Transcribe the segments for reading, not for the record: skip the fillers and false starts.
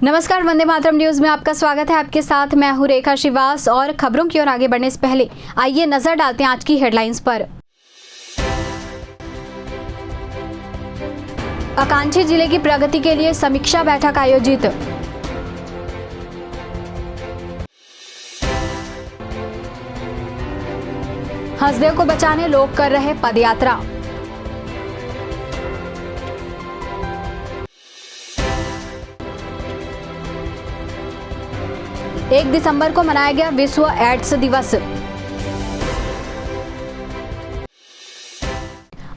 नमस्कार, वंदे मातरम न्यूज में आपका स्वागत है। आपके साथ मैं हूं रेखा श्रीवास और खबरों की ओर आगे बढ़ने से पहले आइए नजर डालते हैं आज की हेडलाइंस पर। आकांक्षी जिले की प्रगति के लिए समीक्षा बैठक आयोजित। हंसदेव को बचाने लोग कर रहे पदयात्रा। एक दिसंबर को मनाया गया विश्व एड्स दिवस।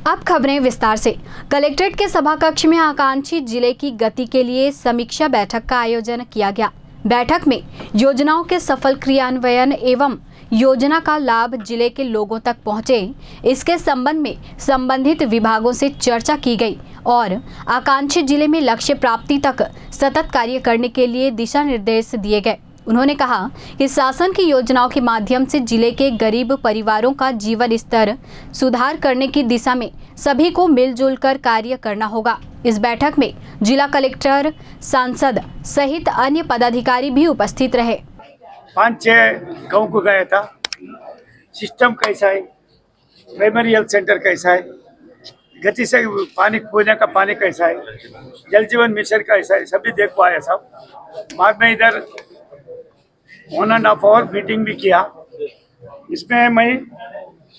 अब खबरें विस्तार से। कलेक्ट्रेट के सभा कक्ष में आकांक्षी जिले की गति के लिए समीक्षा बैठक का आयोजन किया गया। बैठक में योजनाओं के सफल क्रियान्वयन एवं योजना का लाभ जिले के लोगों तक पहुंचे, इसके संबंध में संबंधित विभागों से चर्चा की गई और आकांक्षी जिले में लक्ष्य प्राप्ति तक सतत कार्य करने के लिए दिशा निर्देश दिए गए। उन्होंने कहा कि शासन की योजनाओं के माध्यम से जिले के गरीब परिवारों का जीवन स्तर सुधार करने की दिशा में सभी को मिलजुल कर कार्य करना होगा। इस बैठक में जिला कलेक्टर, सांसद सहित अन्य पदाधिकारी भी उपस्थित रहे। 5-6 गाँव को गया था। सिस्टम कैसा है, प्राइमरी हेल्थ सेंटर कैसा है, गति से पानी पीने का पानी कैसा है, जल जीवन मिशन कैसा है, सभी देख को आया साहब। बाद में इधर 1.5 आवर मीटिंग भी किया। इसमें मैं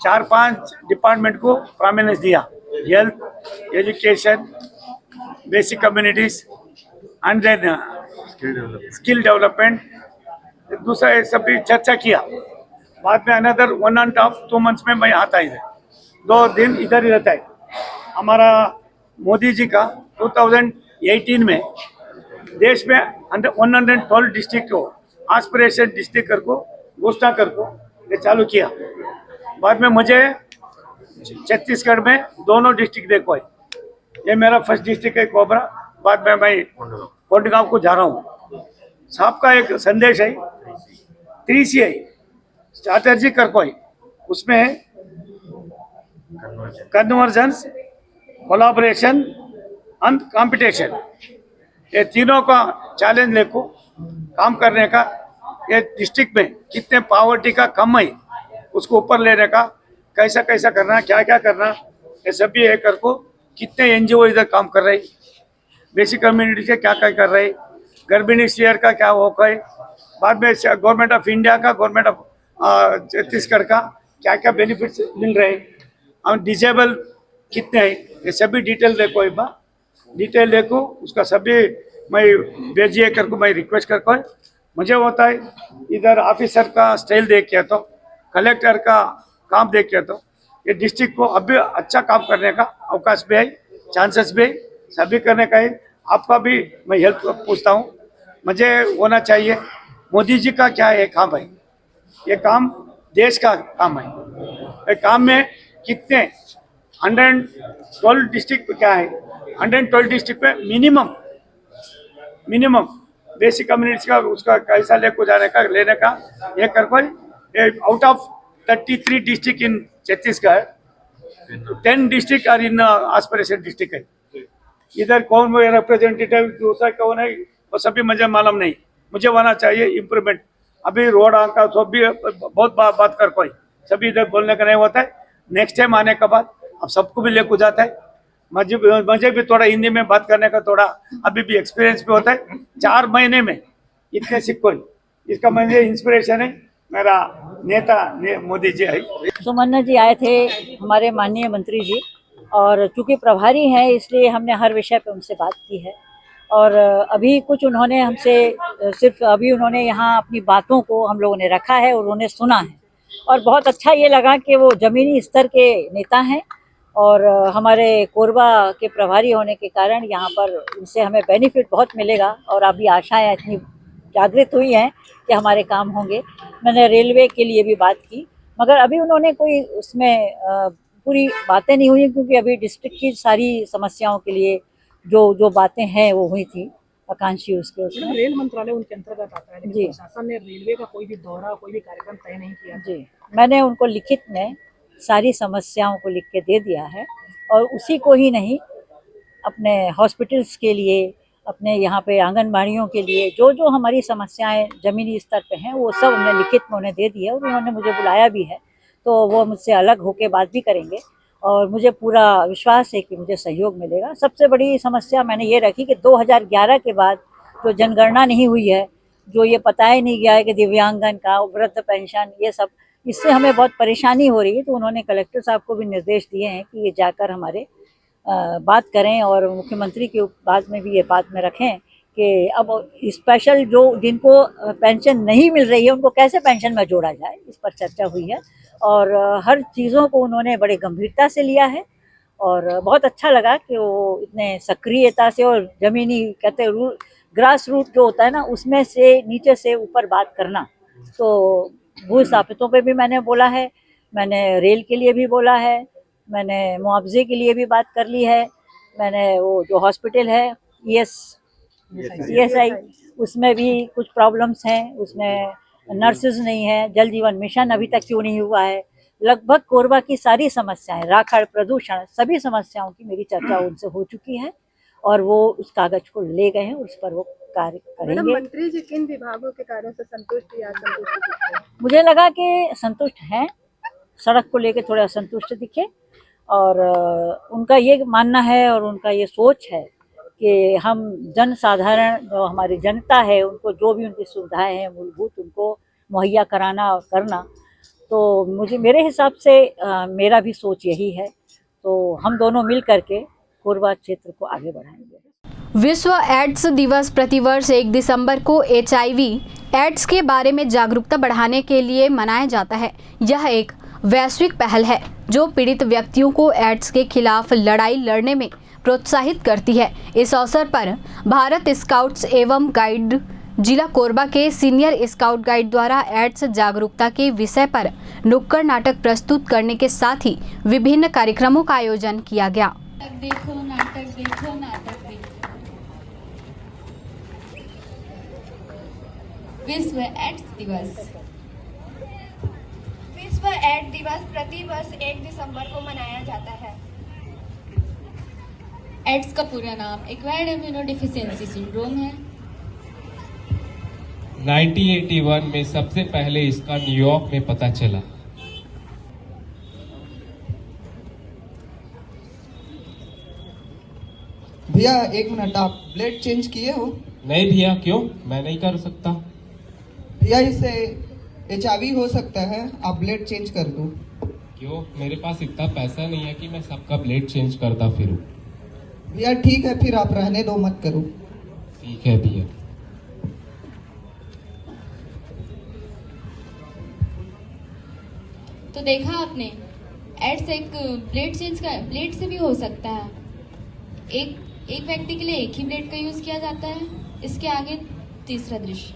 4-5 डिपार्टमेंट को प्रोमिनेंस दिया। Health, education, basic communities and then skill development, दूसरा ये सब भी चर्चा किया। बाद में अनदर 1.5-2 मंथ्स में मैं आता इधर, 2 दिन इधर ही रहता है। हमारा मोदी जी का 2018 में देश में 112 डिस्ट्रिक्ट को एस्पिरेशन डिस्ट्रिक्ट को घोषणा कर को ये चालू किया। बाद में मुझे छत्तीसगढ़ में दोनों डिस्ट्रिक्ट देखो है। ये मेरा फर्स्ट डिस्ट्रिक्ट है कोबरा। बाद में मैं कोंडगांव को जा रहा हूँ। साहब का एक संदेश है 3CI स्ट्रैटेजी कर को है, उसमें कन्वर्जेंस, कोलैबोरेशन एंड कंपटीशन, ये तीनों का चैलेंज लेको काम करने का। ये डिस्ट्रिक्ट में कितने पॉवर्टी का कम है उसको ऊपर लेने का, कैसा कैसा करना, क्या क्या करना, ये सभी है कर को। कितने NGO इधर काम कर रहे, बेसिक कम्युनिटी से क्या क्या कर रहे, गर्भिणी शेयर का क्या हो गए, बाद में गवर्नमेंट ऑफ इंडिया का, गवर्नमेंट ऑफ छत्तीसगढ़ का क्या क्या बेनिफिट्स मिल रहे और डिजेबल कितने हैं, ये सभी डिटेल देखो। एक बार डिटेल देखो, उसका सभी मैं भेजिए करके मैं रिक्वेस्ट करको। मुझे होता है इधर ऑफिसर का स्टाइल देख के तो, कलेक्टर का काम देख के तो ये डिस्ट्रिक्ट को अभी अच्छा काम करने का अवकाश भी है, चांसेस भी है, सभी करने का है। आपका भी मैं हेल्प पूछता हूँ, मुझे होना चाहिए। मोदी जी का क्या है काम है, ये काम देश का काम है। ये काम में कितने 112 डिस्ट्रिक्ट क्या है, 112 डिस्ट्रिक्ट पे मिनिमम बेसिक कम्युनिटीज का उसका कैसा लेको जाने का लेने का ये कर कोई। Out of 33 district in Chhattisgarh, 10 district are in aspiration district है। इधर कौन रिप्रेजेंटेटिव दूसरा कौन है वो सभी मुझे मालूम नहीं। मुझे होना चाहिए इम्प्रूवमेंट। अभी रोड का सब भी बहुत बात कर कोई, सभी इधर बोलने का नहीं होता है। नेक्स्ट टाइम आने के बाद अब सबको भी लेको जाता है। मुझे भी थोड़ा हिंदी में बात करने का थोड़ा अभी भी एक्सपीरियंस भी होता है। 4 महीने में इतने सीखो, इसका मुझे इंस्पिरेशन है मेरा नेता मोदी जी है। सुमन्ना जी आए थे, हमारे माननीय मंत्री जी, और चूंकि प्रभारी हैं इसलिए हमने हर विषय पे उनसे बात की है। और अभी कुछ उन्होंने हमसे सिर्फ अभी उन्होंने यहाँ अपनी बातों को हम लोगों ने रखा है और उन्होंने सुना है, और बहुत अच्छा ये लगा कि वो ज़मीनी स्तर के नेता हैं और हमारे कोरबा के प्रभारी होने के कारण यहाँ पर इनसे हमें बेनिफिट बहुत मिलेगा। और अभी आशाएं इतनी जागृत हुई हैं कि हमारे काम होंगे। मैंने रेलवे के लिए भी बात की, मगर अभी उन्होंने कोई उसमें पूरी बातें नहीं हुई, क्योंकि अभी डिस्ट्रिक्ट की सारी समस्याओं के लिए जो बातें हैं वो हुई थी आकांक्षी उसके उसमें। रेल मंत्रालय उनके अंतर्गत आता है, लेकिन जी प्रशासन ने रेलवे का कोई भी दौरा, कोई भी कार्यक्रम तय नहीं किया। जी, मैंने उनको लिखित में सारी समस्याओं को लिख के दे दिया है, और उसी को ही नहीं अपने हॉस्पिटल्स के लिए, अपने यहाँ पे आंगनबाड़ियों के लिए जो जो हमारी समस्याएं ज़मीनी स्तर पे हैं वो सब हमने लिखित में उन्हें दे दी है और उन्होंने मुझे बुलाया भी है, तो वो मुझसे अलग होकर बात भी करेंगे और मुझे पूरा विश्वास है कि मुझे सहयोग मिलेगा। सबसे बड़ी समस्या मैंने ये रखी कि 2011 के बाद जो जनगणना नहीं हुई है, जो ये पता ही नहीं गया है कि दिव्यांगन का, वृद्ध पेंशन, ये सब, इससे हमें बहुत परेशानी हो रही है। तो उन्होंने कलेक्टर साहब को भी निर्देश दिए हैं कि ये जाकर हमारे बात करें और मुख्यमंत्री के बाद में भी ये बात में रखें कि अब स्पेशल जो जिनको पेंशन नहीं मिल रही है उनको कैसे पेंशन में जोड़ा जाए, इस पर चर्चा हुई है और हर चीज़ों को उन्होंने बड़े गंभीरता से लिया है और बहुत अच्छा लगा कि वो इतने सक्रियता से और ज़मीनी कहते हैं ग्रास रूट जो होता है ना, उसमें से नीचे से ऊपर बात करना। तो भू स्थापितों पे भी मैंने बोला है, मैंने रेल के लिए भी बोला है, मैंने मुआवजे के लिए भी बात कर ली है, मैंने वो जो हॉस्पिटल है ESI उसमें भी कुछ प्रॉब्लम्स हैं, उसमें नर्सेज नहीं है, जल जीवन मिशन अभी तक क्यों नहीं हुआ है, लगभग कोरबा की सारी समस्याएं, राखड़, प्रदूषण, सभी समस्याओं की मेरी चर्चा उनसे हो चुकी है और वो उस कागज को ले गए हैं, उस पर वो कार्य करेंगे। मंत्री जी किन विभागों के कार्यों से संतुष्ट या असंतुष्ट? मुझे लगा कि संतुष्ट हैं, सड़क को लेके थोड़ा असंतुष्ट दिखे और उनका ये मानना है और उनका ये सोच है कि हम जन साधारण जो हमारी जनता है उनको जो भी उनकी सुविधाएं हैं मूलभूत उनको मुहैया कराना और करना। तो मेरे हिसाब से मेरा भी सोच यही है, तो हम दोनों मिल करके कोरबा क्षेत्र को आगे बढ़ाएंगे। विश्व एड्स दिवस प्रतिवर्ष 1 दिसंबर को HIV एड्स के बारे में जागरूकता बढ़ाने के लिए मनाया जाता है। यह एक वैश्विक पहल है जो पीड़ित व्यक्तियों को एड्स के खिलाफ लड़ाई लड़ने में प्रोत्साहित करती है। इस अवसर पर भारत स्काउट्स एवं गाइड जिला कोरबा के सीनियर स्काउट गाइड द्वारा एड्स जागरूकता के विषय पर नुक्कड़ नाटक प्रस्तुत करने के साथ ही विभिन्न कार्यक्रमों का आयोजन किया गया। देखो नाटक देखो नाटक देखो। विश्व एड्स दिवस। विश्व एड्स दिवस प्रति वर्ष 1 दिसंबर को मनाया जाता है। एड्स का पूरा नाम एक्वायर्ड इम्यूनोडेफिशिएंसी सिंड्रोम है। 1981 में सबसे पहले इसका न्यूयॉर्क में पता चला। भैया 1 मिनट, आप ब्लेड चेंज किए हो? नहीं भैया, क्यों? मैं नहीं कर सकता। भैया इससे HIV हो सकता है, आप ब्लेड चेंज कर दो। क्यों? मेरे पास इतना पैसा नहीं है कि मैं सबका ब्लेड चेंज करता फिरूं। भैया ठीक है, फिर आप रहने दो, मत करो। ठीक है भैया। तो देखा आपने, एड्स एक ब्लेड से भी हो सकता है। एक व्यक्ति के लिए एक ही ब्लेड का यूज किया जाता है। इसके आगे तीसरा दृश्य।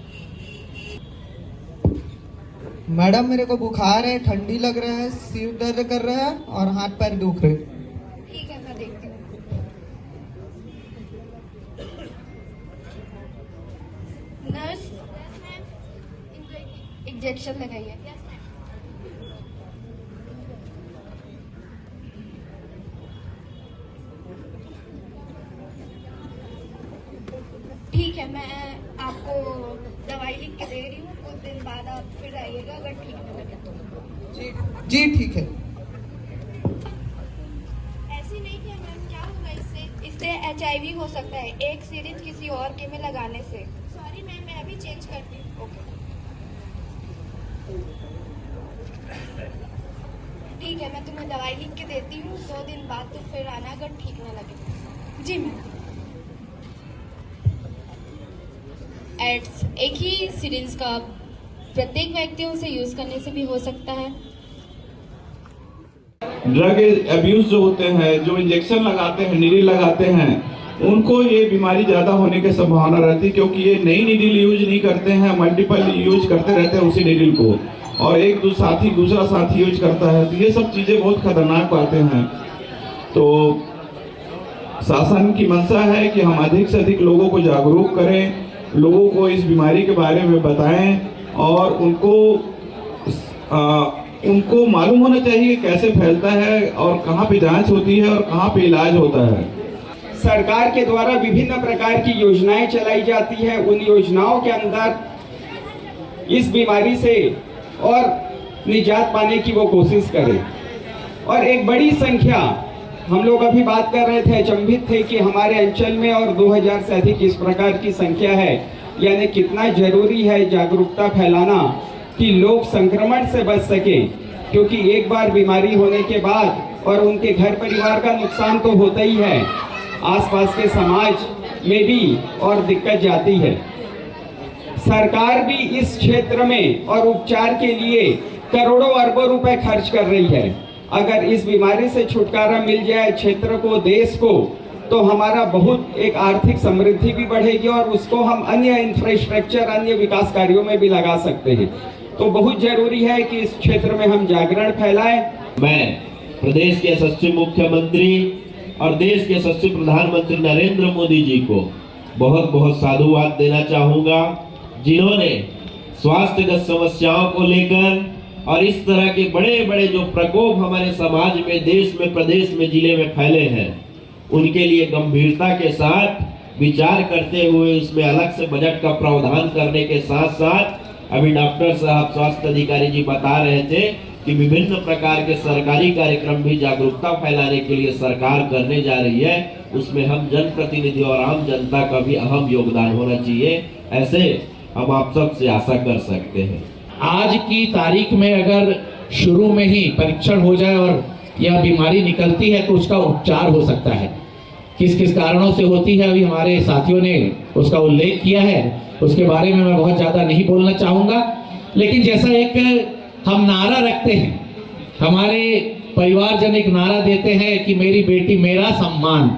मैडम मेरे को बुखार है, ठंडी लग रहा है, सिर दर्द कर रहा है और हाथ पैर दुख रहे। ठीक है, मैं देखती हूँ। नर्स, इनको इंजेक्शन लगाइए। ठीक है, मैं आपको दवाई लिख के दे रही हूँ, कुछ दिन बाद आप फिर आइएगा अगर ठीक नहीं लगे तो। जी ठीक है। ऐसी नहीं है मैम, क्या होगा इससे HIV हो सकता है एक सीरीज किसी और के में लगाने से। सॉरी मैम, मैं अभी चेंज करती हूँ। ओके ठीक है, मैं तुम्हें दवाई लिख के देती हूँ, 2 दिन बाद तो फिर आना अगर ठीक न लगे। जी मैम। एड्स एक ही सिरिंज का प्रत्येक व्यक्तियों से यूज करने से भी हो सकता है। ड्रग अब्यूज जो होते हैं, जो इंजेक्शन लगाते हैं, नीडल लगाते हैं, उनको ये बीमारी ज़्यादा होने की संभावना रहती है, क्योंकि ये नई नीडल यूज नहीं करते हैं, मल्टीपल यूज करते रहते हैं उसी नीडल को, और एक दूसरा साथी यूज करता है। तो ये सब चीज़ें बहुत खतरनाक बातें हैं। तो शासन की मंशा है कि हम अधिक से अधिक लोगों को जागरूक करें, लोगों को इस बीमारी के बारे में बताएं और उनको मालूम होना चाहिए कैसे फैलता है और कहाँ पे जांच होती है और कहाँ पे इलाज होता है। सरकार के द्वारा विभिन्न प्रकार की योजनाएं चलाई जाती है, उन योजनाओं के अंदर इस बीमारी से और निजात पाने की वो कोशिश करें। और एक बड़ी संख्या, हम लोग अभी बात कर रहे थे, अचंभित थे कि हमारे अंचल में और 2000 से अधिक इस प्रकार की संख्या है, यानी कितना जरूरी है जागरूकता फैलाना कि लोग संक्रमण से बच सके, क्योंकि एक बार बीमारी होने के बाद और उनके घर परिवार का नुकसान तो होता ही है, आसपास के समाज में भी और दिक्कत जाती है। सरकार भी इस क्षेत्र में और उपचार के लिए करोड़ों अरबों रुपए खर्च कर रही है। अगर इस बीमारी से छुटकारा मिल जाए क्षेत्र को, देश को, तो हमारा बहुत एक आर्थिक समृद्धि भी बढ़ेगी और उसको हम अन्य इंफ्रास्ट्रक्चर, अन्य विकास कार्यों में भी लगा सकते हैं। तो बहुत जरूरी है कि इस क्षेत्र में हम जागरण फैलाएं। मैं प्रदेश के यशस्वी मुख्यमंत्री और देश के यशस्वी प्रधानमंत्री नरेंद्र मोदी जी को बहुत बहुत साधुवाद देना चाहूँगा, जिन्होंने स्वास्थ्यगत समस्याओं को लेकर और इस तरह के बड़े बड़े जो प्रकोप हमारे समाज में, देश में, प्रदेश में, जिले में फैले हैं, उनके लिए गंभीरता के साथ विचार करते हुए उसमें अलग से बजट का प्रावधान करने के साथ साथ अभी डॉक्टर साहब, स्वास्थ्य अधिकारी जी बता रहे थे कि विभिन्न प्रकार के सरकारी कार्यक्रम भी जागरूकता फैलाने के लिए सरकार करने जा रही है। उसमें हम जनप्रतिनिधि और आम जनता का भी अहम योगदान होना चाहिए, ऐसे हम आप सब से आशा कर सकते हैं। आज की तारीख में अगर शुरू में ही परीक्षण हो जाए और यह बीमारी निकलती है तो उसका उपचार हो सकता है। किस किस कारणों से होती है अभी हमारे साथियों ने उसका उल्लेख किया है, उसके बारे में मैं बहुत ज़्यादा नहीं बोलना चाहूँगा। लेकिन जैसा एक हम नारा रखते हैं, हमारे परिवारजन एक नारा देते हैं कि मेरी बेटी मेरा सम्मान,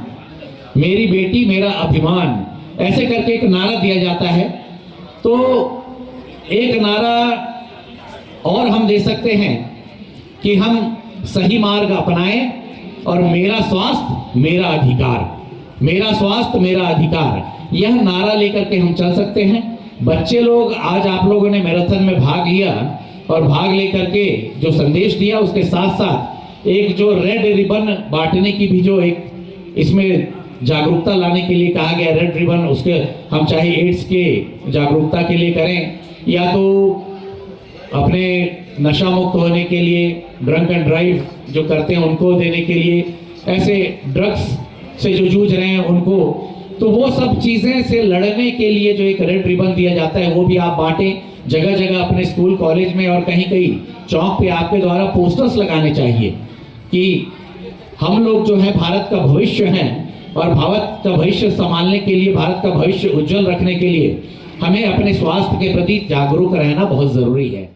मेरी बेटी मेरा अभिमान, ऐसे करके एक नारा दिया जाता है। तो एक नारा और हम दे सकते हैं कि हम सही मार्ग अपनाएं और मेरा स्वास्थ्य मेरा अधिकार, मेरा स्वास्थ्य मेरा अधिकार, यह नारा लेकर के हम चल सकते हैं। बच्चे लोग, आज आप लोगों ने मैराथन में भाग लिया और भाग लेकर के जो संदेश दिया, उसके साथ साथ एक जो रेड रिबन बांटने की भी जो एक इसमें जागरूकता लाने के लिए कहा गया, रेड रिबन, उसके हम चाहे एड्स के जागरूकता के लिए करें या तो अपने नशा मुक्त होने के लिए ड्रंक एंड ड्राइव जो करते हैं उनको देने के लिए, ऐसे ड्रग्स से जो जूझ रहे हैं उनको, तो वो सब चीज़ें से लड़ने के लिए जो एक रेड रिबन दिया जाता है वो भी आप बांटें। जगह जगह अपने स्कूल कॉलेज में और कहीं कहीं चौक पे आपके द्वारा पोस्टर्स लगाने चाहिए कि हम लोग जो है भारत का भविष्य हैं और भारत का भविष्य संभालने के लिए, भारत का भविष्य उज्जवल रखने के लिए हमें अपने स्वास्थ्य के प्रति जागरूक रहना बहुत जरूरी है।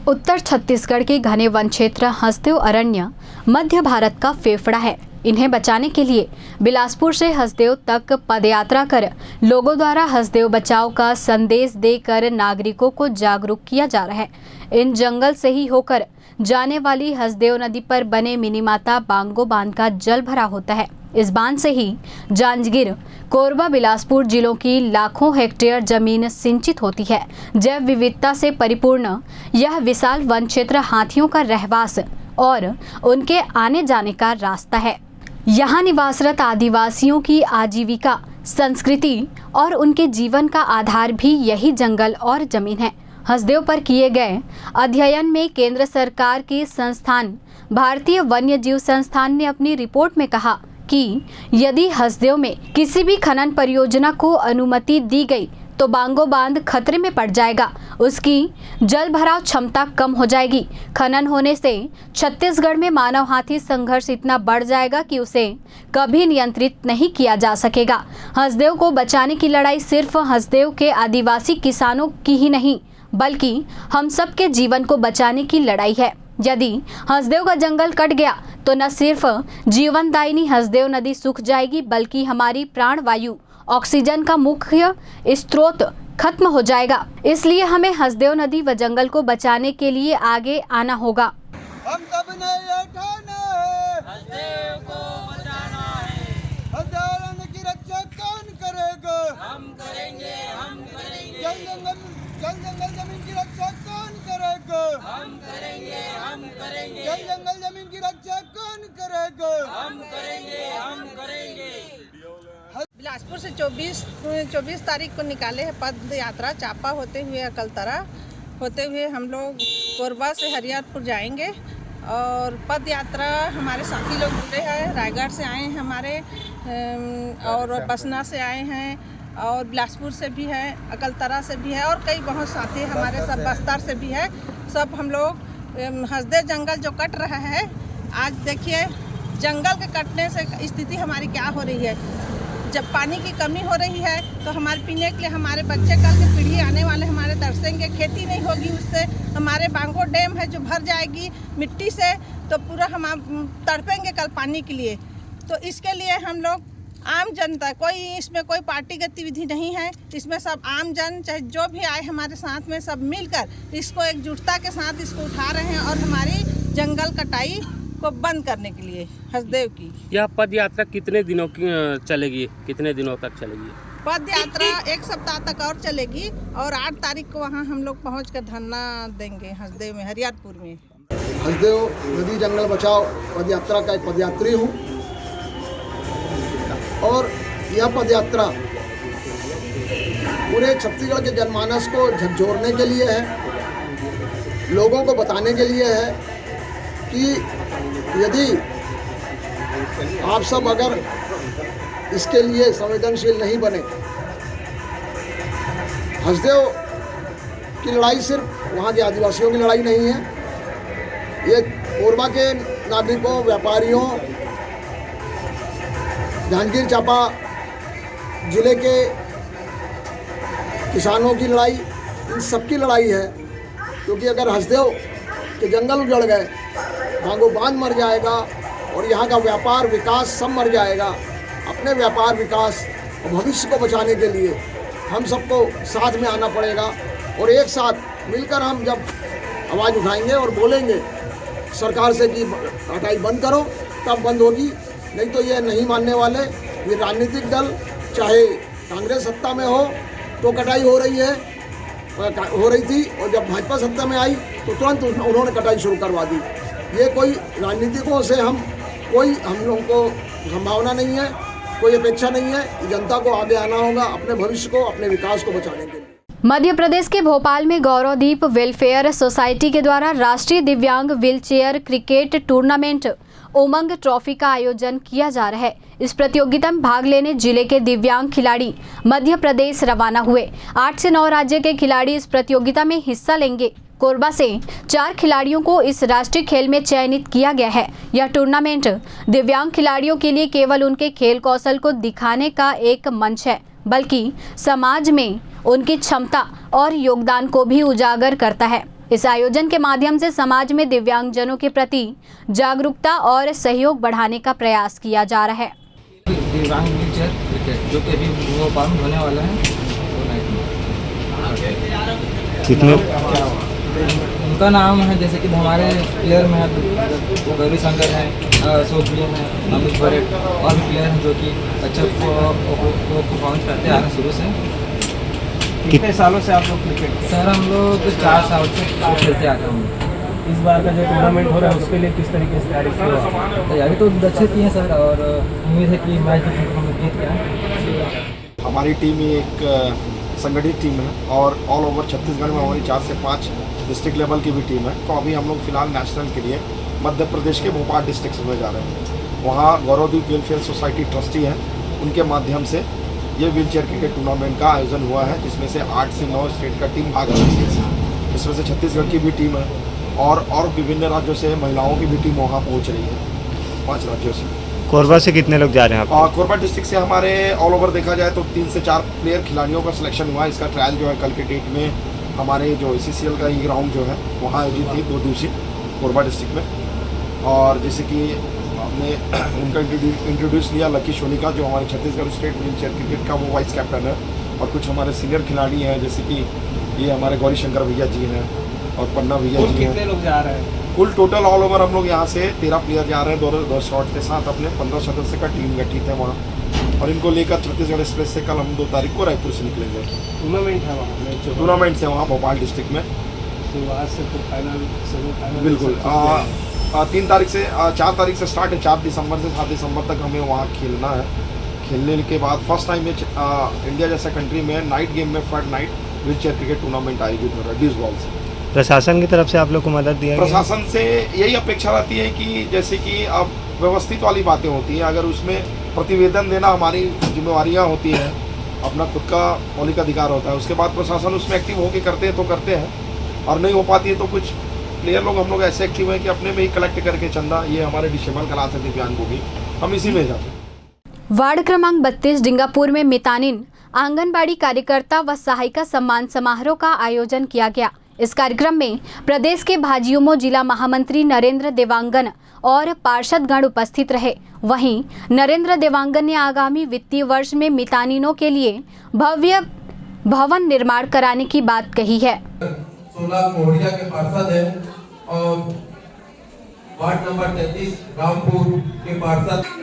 उत्तर छत्तीसगढ़ के घने वन क्षेत्र हसदेव अरण्य मध्य भारत का फेफड़ा है। इन्हें बचाने के लिए बिलासपुर से हसदेव तक पदयात्रा कर लोगों द्वारा हसदेव बचाओ का संदेश देकर नागरिकों को जागरूक किया जा रहा है। इन जंगल से ही होकर जाने वाली हसदेव नदी पर बने मिनी माता बांगो बांध का जल भरा होता है। इस बांध से ही जांजगीर, कोरबा, बिलासपुर जिलों की लाखों हेक्टेयर जमीन सिंचित होती है। जैव विविधता से परिपूर्ण यह विशाल वन क्षेत्र हाथियों का रहवास और उनके आने जाने का रास्ता है। यहाँ निवासरत आदिवासियों की आजीविका, संस्कृति और उनके जीवन का आधार भी यही जंगल और जमीन है। हसदेव पर किए गए अध्ययन में केंद्र सरकार के संस्थान भारतीय वन्य जीव संस्थान ने अपनी रिपोर्ट में कहा कि यदि हसदेव में किसी भी खनन परियोजना को अनुमति दी गई तो बांगो बांध खतरे में पड़ जाएगा। उसकी जल भराव क्षमता कम हो जाएगी। खनन होने से छत्तीसगढ़ में मानव हाथी संघर्ष इतना बढ़ जाएगा कि उसे कभी नियंत्रित नहीं किया जा सकेगा। हसदेव को बचाने की लड़ाई सिर्फ हसदेव के आदिवासी किसानों की ही नहीं, बल्कि हम सब के जीवन को बचाने की लड़ाई है। यदि हसदेव का जंगल कट गया तो न सिर्फ जीवनदायिनी हसदेव नदी सूख जाएगी, बल्कि हमारी प्राणवायु ऑक्सीजन का मुख्य स्रोत खत्म हो जाएगा। इसलिए हमें हसदेव नदी व जंगल को बचाने के लिए आगे आना होगा। हम सब ने ये ठाना है, हसदेव को बचाना है। हसदेव की रक्षा कौन करेगा? हम करेंगे, हम करेंगे। जंगल जमीन की रक्षा कौन करेगा? हम करेंगे, हम करेंगे। जंगल जमीन की रक्षा कौन करेगा? हम करेंगे, हम करेंगे। बिलासपुर से 24 तारीख को निकाले हैं पद यात्रा। चापा होते हुए अकलतरा होते हुए हम लोग कोरबा से हरियारपुर जाएंगे और पद यात्रा हमारे साथी लोग जुड़े हैं। रायगढ़ से आए हैं हमारे और बसना से आए हैं और बिलासपुर से भी है, अकलतरा से भी है और कई बहुत साथी हमारे सब बस्तर से भी है। सब हम लोग हसदेव जंगल जो कट रहा है, आज देखिए जंगल के कटने से स्थिति हमारी क्या हो रही है। जब पानी की कमी हो रही है तो हमारे पीने के लिए हमारे बच्चे कल की पीढ़ी आने वाले हमारे तरसेंगे, खेती नहीं होगी उससे। हमारे बांगो डैम है जो भर जाएगी मिट्टी से, तो पूरा हम तड़पेंगे कल पानी के लिए। तो इसके लिए हम लोग आम जनता, कोई इसमें कोई पार्टी गतिविधि नहीं है, इसमें सब आम जन चाहे जो भी आए हमारे साथ में सब मिलकर इसको एकजुटता के साथ इसको उठा रहे हैं और हमारी जंगल कटाई को बंद करने के लिए हसदेव की। यह पद यात्रा कितने दिनों की चलेगी, कितने दिनों तक चलेगी? पद यात्रा 1 सप्ताह तक और चलेगी और 8 तारीख को वहाँ हम लोग पहुँच कर धरना देंगे हसदेव में, हरियारपुर में। हसदेव नदी जंगल बचाओ पद यात्रा का एक पदयात्री हूँ और यह पदयात्रा पूरे छत्तीसगढ़ के जनमानस को झकझोरने के लिए है, लोगों को बताने के लिए है कि यदि आप सब अगर इसके लिए संवेदनशील नहीं बने, हसदेव की लड़ाई सिर्फ वहाँ के आदिवासियों की लड़ाई नहीं है, ये कोरबा के नागरिकों, व्यापारियों, जांजगीर चांपा जिले के किसानों की लड़ाई, इन सबकी लड़ाई है। क्योंकि अगर हसदेव के जंगल उजड़ गए, भांगो बांध मर जाएगा और यहाँ का व्यापार विकास सब मर जाएगा। अपने व्यापार विकास और भविष्य को बचाने के लिए हम सबको साथ में आना पड़ेगा और एक साथ मिलकर हम जब आवाज़ उठाएंगे और बोलेंगे सरकार से कि कटाई बंद करो, तब बंद होगी। नहीं तो ये नहीं मानने वाले ये राजनीतिक दल, चाहे कांग्रेस सत्ता में हो तो कटाई हो रही थी और जब भाजपा सत्ता में आई तो तुरंत उन्होंने कटाई शुरू करवा दी। ये कोई राजनीतिकों से हम लोगों को संभावना नहीं है, कोई अपेक्षा नहीं है। जनता को आगे आना होगा अपने भविष्य को, अपने विकास को बचाने के लिए। मध्य प्रदेश के भोपाल में गौरवदीप वेलफेयर सोसाइटी के द्वारा राष्ट्रीय दिव्यांग व्हीलचेयर क्रिकेट टूर्नामेंट उमंग ट्रॉफी का आयोजन किया जा रहा है। इस प्रतियोगिता में भाग लेने जिले के दिव्यांग खिलाड़ी मध्य प्रदेश रवाना हुए। 8 से 9 राज्य के खिलाड़ी इस प्रतियोगिता में हिस्सा लेंगे। कोरबा से 4 खिलाड़ियों को इस राष्ट्रीय खेल में चयनित किया गया है। यह टूर्नामेंट दिव्यांग खिलाड़ियों के लिए केवल उनके खेल कौशल को दिखाने का एक मंच है, बल्कि समाज में उनकी क्षमता और योगदान को भी उजागर करता है। इस आयोजन के माध्यम से समाज में दिव्यांगजनों के प्रति जागरूकता और सहयोग बढ़ाने का प्रयास किया जा रहा है। दिव्यांग व्हीलचेयर क्रिकेट जो कि अभी भोपाल में होने वाला है, कितने उनका नाम है, जैसे कि हमारे प्लेयर में वो गौरी शंकर है, सोफियन है, अमित बरेट और भी प्लेयर हैं जो कि अच्छा परफॉर्मेंस करते आ रहे हैं शुरू से। कितने सालों से आप लोग क्रिकेट? सर हम लोग 4 साल से खेलते आ रहे हैं। इस बार का जो टूर्नामेंट हो रहा है उसके लिए किस तरीके से तैयारी तो अच्छी की है सर और उम्मीद है कि मैच हम जीत के आए। हमारी टीम एक संगठित टीम है और ऑल ओवर छत्तीसगढ़ में हमारी 4 से 5 डिस्ट्रिक्ट लेवल की भी टीम है। तो अभी हम लोग फिलहाल नेशनल के लिए मध्य प्रदेश के भोपाल डिस्ट्रिक्ट में जा रहे हैं। वहाँ गौरवदीप वेलफेयर सोसाइटी ट्रस्टी हैं, उनके माध्यम से ये व्हीलचेयर क्रिकेट टूर्नामेंट का आयोजन हुआ है, जिसमें से 8 से 9 स्टेट का टीम भाग रही है। इसमें से छत्तीसगढ़ की भी टीम है और विभिन्न राज्यों से महिलाओं की भी टीम वहाँ पहुँच रही है, 5 राज्यों से। कोरबा से कितने लोग जा रहे हैं आप? कोरबा डिस्ट्रिक्ट से हमारे ऑल ओवर देखा जाए तो 3 से 4 प्लेयर खिलाड़ियों का सिलेक्शन हुआ। इसका ट्रायल जो है कल के डेट में हमारे जो ACCL का ई ग्राउंड जो है वहाँ आयोजित थी 2 दिवसीय कोरबा डिस्ट्रिक्ट में। और जैसे कि हमने उनका इंट्रोड्यूस लिया लकी सोनी का, जो हमारे छत्तीसगढ़ स्टेट व्हीलचेयर क्रिकेट का वो वाइस कैप्टन है। और कुछ हमारे सीनियर खिलाड़ी हैं, जैसे कि ये हमारे गौरी शंकर भैया जी हैं और पन्ना भैया जी हैं। कितने लोग जा रहे हैं? कुल टोटल ऑल ओवर हम लोग यहाँ से 13 प्लेयर जा रहे हैं 2 शॉट के साथ। अपने 15 सदस्य का टीम गठित है वहाँ और इनको लेकर छत्तीसगढ़ एक्सप्रेस से कल हम 2 तारीख को रायपुर से निकलेंगे। टूर्नामेंट है वहाँ? टूर्नामेंट से वहाँ भोपाल डिस्ट्रिक्ट में। तो आज से फिर फाइनल सेमीफाइनल? बिल्कुल 3 तारीख से 4 तारीख से स्टार्ट है। 4 दिसंबर से 7 दिसंबर तक हमें वहाँ खेलना है खेलने के बाद फर्स्ट टाइम इंडिया जैसा कंट्री में नाइट गेम में flood night wheel chair cricket tournament आयोजित हो रहा है डिस बॉल से। प्रशासन की तरफ से आप लोग को मदद दिया गया? प्रशासन से यही अपेक्षा रहती है कि जैसे कि अब व्यवस्थित वाली बातें होती हैं, अगर उसमें प्रतिवेदन देना हमारी जिम्मेवारियाँ होती हैं, अपना खुद का मौलिक अधिकार होता है, उसके बाद प्रशासन उसमें एक्टिव होकर करते हैं तो करते हैं, और नहीं हो पाती है तो कुछ प्लेयर लोग हम लोग ऐसे एक्टिव हैं कि अपने में ही कलेक्ट करके चंदा, ये हमारे डिसेबल क्लास है दिव्यांग को भी, हम इसी में जाते हैं। वार्ड क्रमांक 32 डिंगापुर में मितानिन आंगनबाड़ी कार्यकर्ता व सहायिका सम्मान समारोह का आयोजन किया गया। इस कार्यक्रम में प्रदेश के भाजयुमो जिला महामंत्री नरेंद्र देवांगन और पार्षदगण उपस्थित रहे। वहीं नरेंद्र देवांगन ने आगामी वित्तीय वर्ष में मितानिनों के लिए भव्य भवन निर्माण कराने की बात कही है। 16 मोहरिया के पार्षद है और वार्ड नंबर 33 रामपुर के पार्षद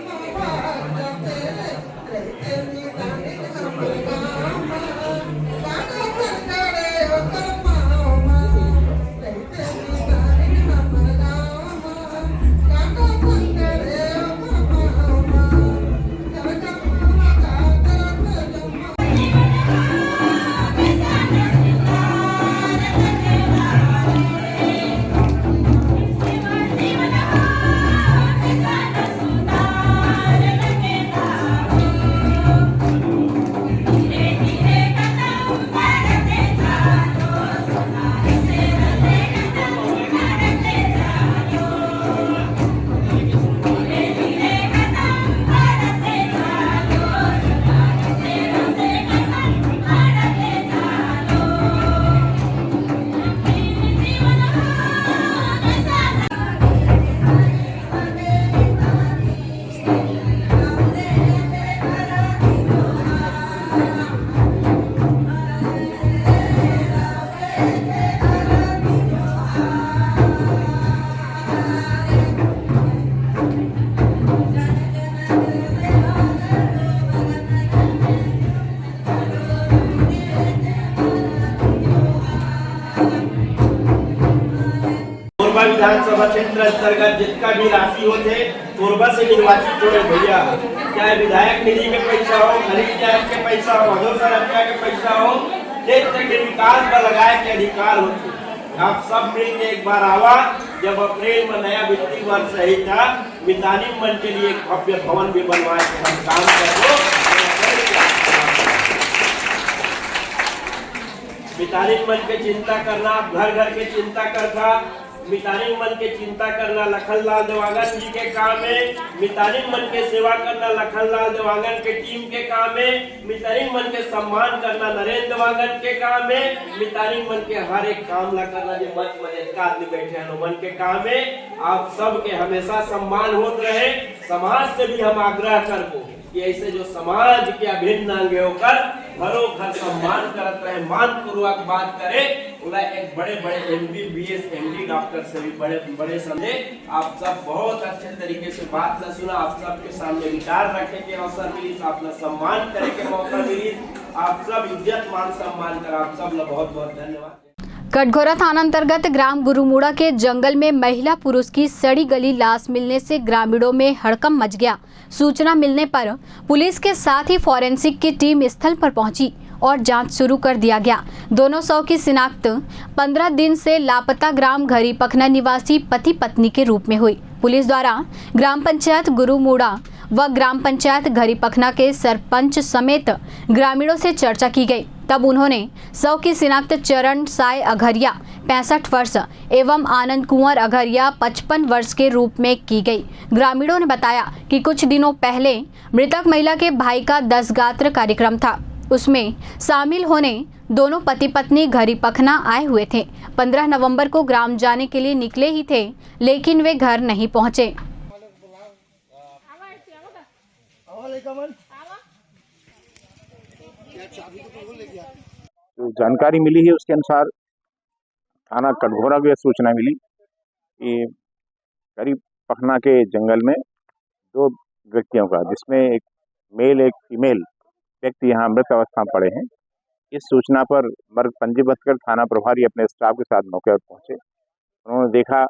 विधानसभा क्षेत्र अंतर्गत जितना भी राशि होते कोरबा से निर्वाचित हो रहे भैया, चाहे विधायक निधि के पैसा हो, खरीद जायज के पैसा हो, अधोसर हत्या के पैसा हो, क्षेत्र के विकास पर लगाए के अधिकार होते। आप सब मिल के एक बार आवा, जब अप्रैल में नया वित्तीय वर्ष सही था, मितानिन मन के लिए एक भव्य भवन भी बनवाए के हम काम करो। मितानिन मन के चिंता करना, घर घर के चिंता करना, मितानिन मन के चिंता करना लखनलाल देवांगन जी के काम है। मितानिन मन के सेवा करना लखनलाल देवांगन के टीम के काम है। मितानिन मन के सम्मान करना नरेंद्र देवांगन के काम है। मितानिन मन के हर एक काम ला करना जो मत मजेद का आदमी बैठे हैं मन के काम है। आप सब के हमेशा सम्मान होते रहे। समाज से भी हम आग्रह करबो कि ऐसे जो समाज के अभिन्न अंग होकर घरों घर सम्मान करते रहे, मान पूर्वक बात करे, उन्हें एक बड़े बड़े MBBS MD डॉक्टर से भी बड़े बड़े समझे। आप सब बहुत अच्छे तरीके से बात न सुना, आप सबके सामने विचार रखे के अवसर मिली, अपना सम्मान करे के मौका मिली, आप सब इज्जत मान सम्मान कर, आप सब बहुत बहुत धन्यवाद। कटघोरा थाना अंतर्गत ग्राम गुरुमुड़ा के जंगल में महिला पुरुष की सड़ी गली लाश मिलने से ग्रामीणों में हड़कंप मच गया। सूचना मिलने पर पुलिस के साथ ही फॉरेंसिक की टीम स्थल पर पहुंची और जांच शुरू कर दिया गया। दोनों शव की शिनाख्त 15 दिन से लापता ग्राम घरी पखना निवासी पति पत्नी के रूप में हुई। पुलिस द्वारा ग्राम पंचायत गुरुमुड़ा व ग्राम पंचायत घरी पखना के सरपंच समेत ग्रामीणों से चर्चा की गई। तब उन्होंने शव की शिनाख्त चरण साय अघरिया 65 वर्ष एवं आनंद कुंवर अघरिया 55 वर्ष के रूप में की गई। ग्रामीणों ने बताया कि कुछ दिनों पहले मृतक महिला के भाई का 10 गात्र कार्यक्रम था, उसमें शामिल होने दोनों पति पत्नी घरी पखना आए हुए थे। 15 नवंबर को ग्राम जाने के लिए निकले ही थे, लेकिन वे घर नहीं पहुंचे। जो जानकारी मिली है उसके अनुसार थाना कटघोरा को यह सूचना मिली कि घरी पखना के जंगल में 2 व्यक्तियों का, जिसमें एक मेल एक फीमेल व्यक्ति यहाँ मृत अवस्था में पड़े हैं। इस सूचना पर मर्ग पंजीबद्ध कर थाना प्रभारी अपने स्टाफ के साथ मौके पर पहुंचे। उन्होंने देखा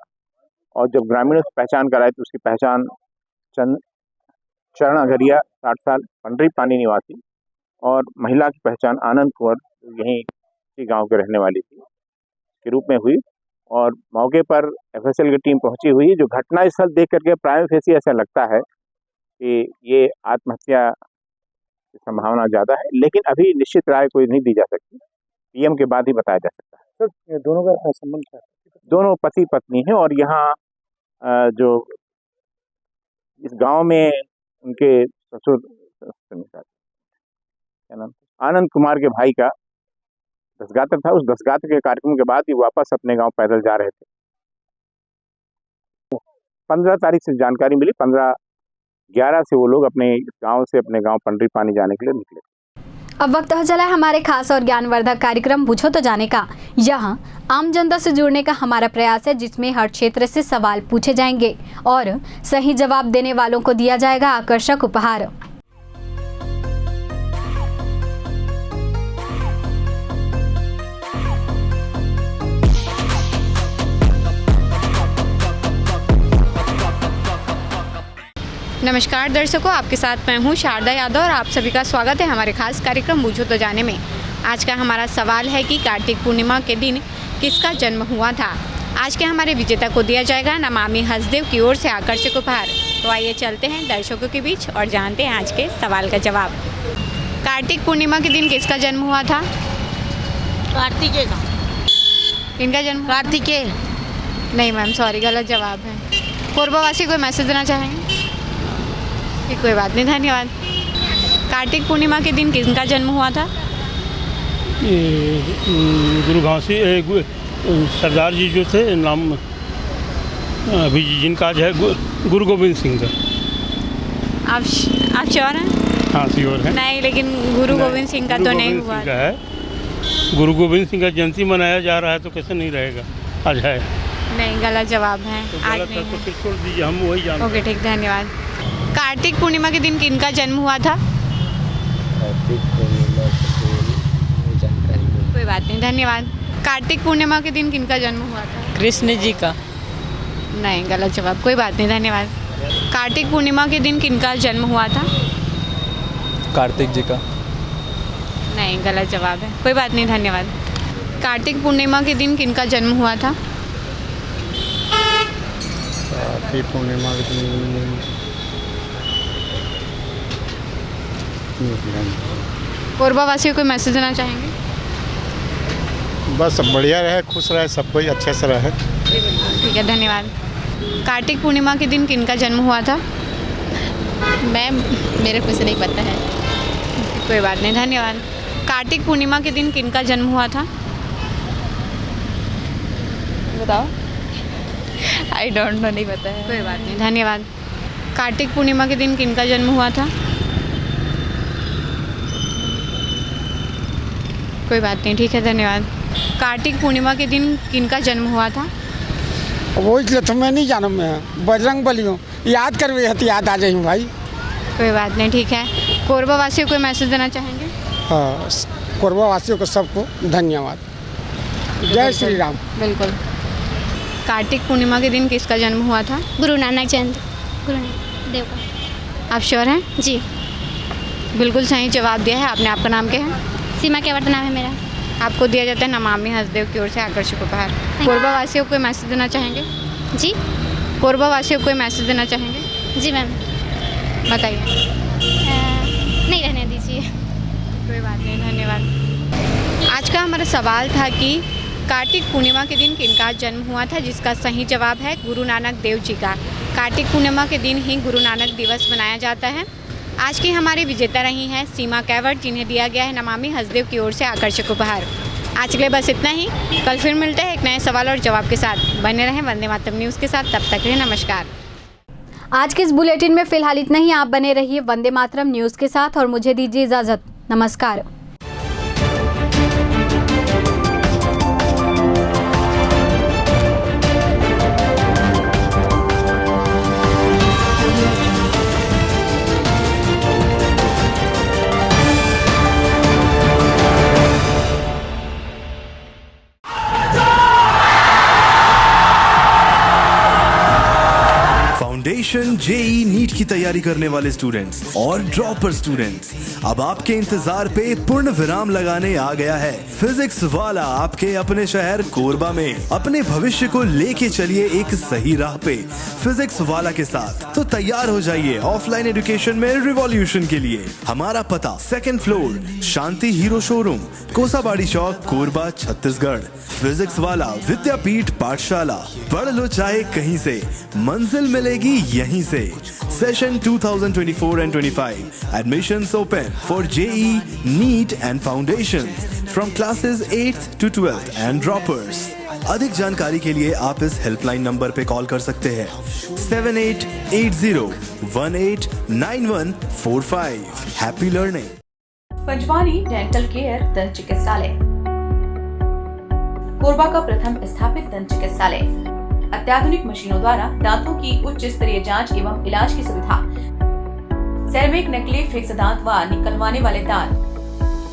और जब ग्रामीणों से पहचान कराई तो उसकी पहचान शरण अगरिया 60 साल पंडरी पानी निवासी और महिला की पहचान आनंद कुंवर यहीं इसी गांव के रहने वाली थी के रूप में हुई और मौके पर एफएसएल की टीम पहुंची हुई। जो घटना स्थल देख करके प्राइम फेसी ऐसा लगता है कि ये आत्महत्या की संभावना ज़्यादा है, लेकिन अभी निश्चित राय कोई नहीं दी जा सकती, पीएम के बाद ही बताया जा सकता है। सर दोनों का संबंध क्या है? दोनों पति पत्नी हैं और यहाँ जो इस गांव में उनके ससुर क्या नाम आनंद कुमार के भाई का दसगात्र था। उस दसगात्र के कार्यक्रम के बाद ही वापस अपने गांव पैदल जा रहे थे। 15 तारीख से जानकारी मिली, 15/11 से वो लोग अपने गांव से अपने गांव पंडरी पानी जाने के लिए निकले। अब वक्त हो चला है हमारे खास और ज्ञानवर्धक कार्यक्रम पूछो तो जाने का। यहाँ आम जनता से जुड़ने का हमारा प्रयास है, जिसमें हर क्षेत्र से सवाल पूछे जाएंगे और सही जवाब देने वालों को दिया जाएगा आकर्षक उपहार। नमस्कार दर्शकों, आपके साथ मैं हूं शारदा यादव और आप सभी का स्वागत है हमारे खास कार्यक्रम बूझो तो जाने में। आज का हमारा सवाल है कि कार्तिक पूर्णिमा के दिन किसका जन्म हुआ था। आज के हमारे विजेता को दिया जाएगा नमामि हसदेव की ओर से आकर्षक उपहार। तो आइए चलते हैं दर्शकों के बीच और जानते हैं आज के सवाल का जवाब। कार्तिक पूर्णिमा के दिन किसका जन्म हुआ था? कार्तिकेय का। किनका जन्म? कार्तिकेय। नहीं मैम, सॉरी, गलत जवाब है। कोरबावासी कोई मैसेज देना चाहेंगे? कोई बात नहीं, धन्यवाद। कार्तिक पूर्णिमा के दिन किसका जन्म हुआ था? गुरु घासी सरदार जी जो थे, नाम अभी जिनका आज है गुरु गोविंद सिंह का। आप श्योर हैं? हाँ श्योर है। नहीं, लेकिन गुरु गोविंद सिंह का तो नहीं हुआ है। गुरु गोविंद सिंह का जयंती मनाया जा रहा है तो कैसे नहीं रहेगा, आज है। नहीं, गलत जवाब है। तो आज गलत नहीं है तो फिर छोड़ दीजिए, हम वही जानते हैं। ओके ठीक, धन्यवाद। कार्तिक पूर्णिमा के दिन किनका जन्म हुआ था? कार्तिक पूर्णिमा के दिन जानकारी कोई बात नहीं, धन्यवाद। कार्तिक पूर्णिमा के दिन किनका जन्म हुआ था? कृष्ण जी का। नहीं, गलत जवाब। कोई बात नहीं, धन्यवाद। कार्तिक पूर्णिमा के दिन किनका जन्म हुआ था? कार्तिक जी का। नहीं, गलत जवाब है। कोई बात नहीं, धन्यवाद। कार्तिक पूर्णिमा के दिन किनका जन्म हुआ था? कार्तिक पूर्णिमा के दिन कोरबा वासियों को मैसेज देना चाहेंगे? बस सब बढ़िया रहे, खुश रहे, सब कोई अच्छे से रहे। ठीक है, धन्यवाद। कार्तिक पूर्णिमा के दिन किनका जन्म हुआ था? मैम, मेरे को से नहीं पता है। कोई बात नहीं, धन्यवाद। कार्तिक पूर्णिमा के दिन किनका जन्म हुआ था? बताओ। आई डोंट नो, नहीं पता है। कोई बात नहीं, धन्यवाद। कार्तिक पूर्णिमा के दिन किनका जन्म हुआ था? कोई बात नहीं, ठीक है, धन्यवाद। कार्तिक पूर्णिमा के दिन किनका जन्म हुआ था? वो इसलिए तो मैं नहीं जानू, मैं बजरंग बली हूँ, याद करवे हती याद आ जाए भाई। कोई बात नहीं, ठीक है। कोरबा वासियों को मैसेज देना चाहेंगे? हाँ, कोरबा वासियों को सबको धन्यवाद। जय श्री राम। बिल्कुल। कार्तिक पूर्णिमा के दिन किसका जन्म हुआ था? गुरु नानक जयंती, गुरु नानक देव का। आप श्योर हैं? जी, बिल्कुल सही जवाब दिया है आपने। आपका नाम क्या है? सीमा केवट नाम है मेरा। आपको दिया जाता है नमामि हसदेव की ओर से आकर्षक उपहार। कोरबा वासियों को मैसेज देना चाहेंगे? जी, कोरबा वासियों को मैसेज देना चाहेंगे? जी मैम। बताइए। नहीं, रहने दीजिए। कोई बात नहीं, धन्यवाद। आज का हमारा सवाल था कि कार्तिक पूर्णिमा के दिन किनका जन्म हुआ था, जिसका सही जवाब है गुरु नानक देव जी का। कार्तिक पूर्णिमा के दिन ही गुरु नानक दिवस मनाया जाता है। आज की हमारी विजेता रही हैं सीमा केवट, जिन्हें दिया गया है नमामि हसदेव की ओर से आकर्षक उपहार। आज के लिए बस इतना ही। कल फिर मिलते हैं एक नए सवाल और जवाब के साथ। बने रहें वंदे मातरम न्यूज़ के साथ। तब तक के लिए नमस्कार। आज के इस बुलेटिन में फिलहाल इतना ही। आप बने रहिए वंदे मातरम न्यूज़ के साथ और मुझे दीजिए इजाज़त। नमस्कार। कॉम्पिटिशन जेई नीट की तैयारी करने वाले स्टूडेंट्स और ड्रॉपर स्टूडेंट्स, अब आपके इंतजार पे पूर्ण विराम लगाने आ गया है फिजिक्स वाला आपके अपने शहर कोरबा में। अपने भविष्य को लेके चलिए एक सही राह पे फिजिक्स वाला के साथ। तो तैयार हो जाइए ऑफलाइन एजुकेशन में रिवॉल्यूशन के लिए। हमारा पता 2nd फ्लोर शांति हीरो शोरूम, कोसाबाड़ी चौक, कोरबा, छत्तीसगढ़। फिजिक्स वाला विद्यापीठ पाठशाला, पढ़ लो चाहे कहीं से, मंजिल मिलेगी यहीं से। Session 2024 and 25 admissions open for JEE, NEET and Foundations from classes 8th to 12th and droppers। अधिक जानकारी के लिए आप इस हेल्पलाइन नंबर पे कॉल कर सकते हैं 7880189145। Happy learning. Panjwani dental care दंत चिकित्सालय, कोरबा का प्रथम स्थापित दंत चिकित्सालय। अत्याधुनिक मशीनों द्वारा दांतों की उच्च स्तरीय जांच एवं इलाज की सुविधा। सेरेमिक नकली फिक्स दांत व निकलवाने वाले दांत,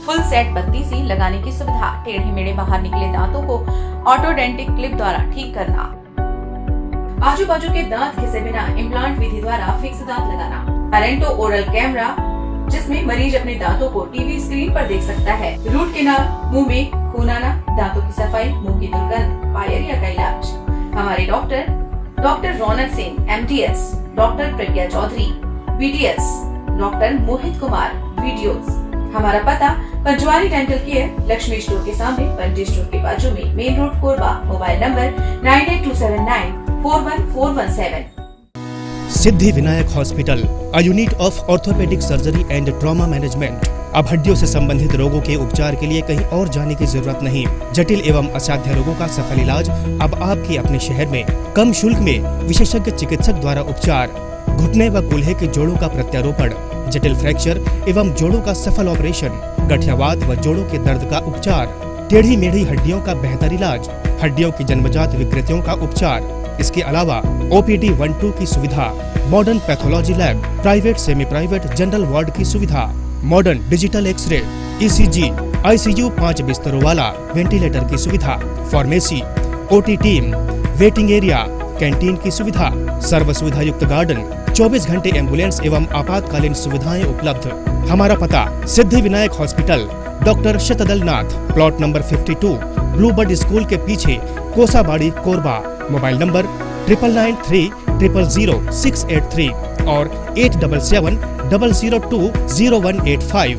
फुल सेट बत्ती सी लगाने की सुविधा। टेढ़े मेढ़े बाहर निकले दांतों को ऑटोडेंटिक क्लिप द्वारा ठीक करना। आजू बाजू के दांत घिसे बिना इम्प्लांट विधि द्वारा फिक्स दांत लगाना। पेरेंटो ओरल कैमरा, जिसमें मरीज अपने दांतों को टीवी स्क्रीन पर देख सकता है। रूट कैनाल, मुंह में खून आना, दांतों की सफाई, मुंह की दुर्गंध, पायरिया का इलाज। हमारे डॉक्टर रौनक सिंह MDS, डॉक्टर प्रज्ञा Chaudhary BDS, doctor Mohit Kumar VDOs। हमारा पता Panjwani dental care, Lakshmi store के सामने, पंटी स्टोर के बाजू में, main road Korba. Mobile number 9827941417। Siddhi Vinayak hospital, a unit of orthopaedic surgery and trauma management. अब हड्डियों से संबंधित रोगों के उपचार के लिए कहीं और जाने की जरूरत नहीं। जटिल एवं असाध्य रोगों का सफल इलाज अब आपके अपने शहर में। कम शुल्क में विशेषज्ञ चिकित्सक द्वारा उपचार। घुटने व कूल्हे के जोड़ों का प्रत्यारोपण, जटिल फ्रैक्चर एवं जोड़ों का सफल ऑपरेशन, गठियावात व जोड़ों के दर्द का उपचार, टेढ़ी मेढ़ी हड्डियों का बेहतर इलाज, हड्डियों की जन्मजात विकृतियों का उपचार। इसके अलावा OPD 1-2 की सुविधा, modern pathology lab, private semi private general ward की सुविधा, modern digital x-ray, ECG, ICU 5 बिस्तरों वाला वेंटिलेटर की सुविधा, pharmacy, OT team, waiting area, canteen की सुविधा, सर्व सुविधा युक्त गार्डन, 24 घंटे एम्बुलेंस एवं आपातकालीन सुविधाएं उपलब्ध। हमारा पता सिद्धि विनायक हॉस्पिटल, डॉक्टर शतदल नाथ, प्लॉट नंबर 52, ब्लूबर्ड स्कूल के पीछे, कोसाबाड़ी, कोरबा। मोबाइल नंबर 9993000683 और 8770020185।